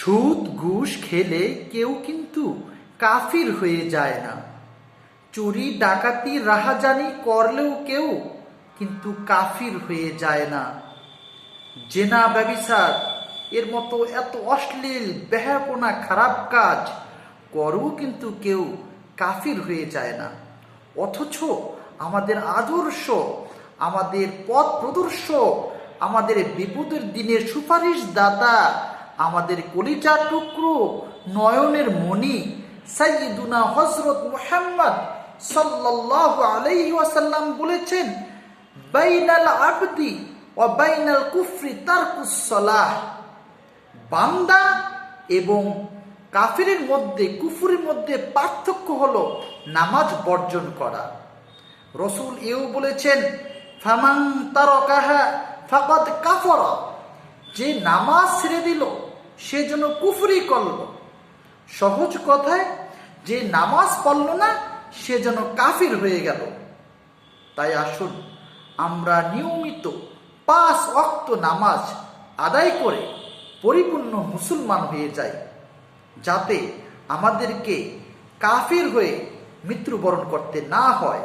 সুদ ঘুষ খেলে কেউ কিন্তু কাফির হয়ে যায় না। চুরি ডাকাতি রাহাজানি করলেও কেউ কিন্তু কাফির হয়ে যায় না। জেনা ব্যভিচার এর মতো এত অশ্লীল বেহায়াপনা খারাপ কাজ করেও কিন্তু কেউ কাফির হয়ে যায় না। অথচ আমাদের আদর্শ, আমাদের পথ প্রদর্শক, আমাদের বিপদের দিনের সুপারিশ দাতা, আমাদের কলিজার টুকরো, নয়নের মণি সাইয়্যিদুনা হযরত মুহাম্মদ সাল্লাল্লাহু আলাইহি ওয়াসাল্লাম বলেছেন, বাইনাল আবদি ওয়া বাইনাল কুফরি তারকুস সালাহ। বান্দা এবং কাফিরের মধ্যে, কুফরের মধ্যে পার্থক্য হলো নামাজ বর্জন করা। রাসূল এও বলেছেন, ফামান তারাকাহা ফাকাদ কাফারা। যে নামাজ ছেড়ে দিল সে যেন কুফরি করল। সহজ কথায়, যে নামাজ পড়ল না সে যেন কাফির হয়ে গেল। তাই আসুন আমরা নিয়মিত 5 ওয়াক্ত নামাজ আদায় করে পরিপূর্ণ মুসলমান হয়ে যাই, যাতে আমাদেরকে কাফির হয়ে মৃত্যুবরণ করতে না হয়।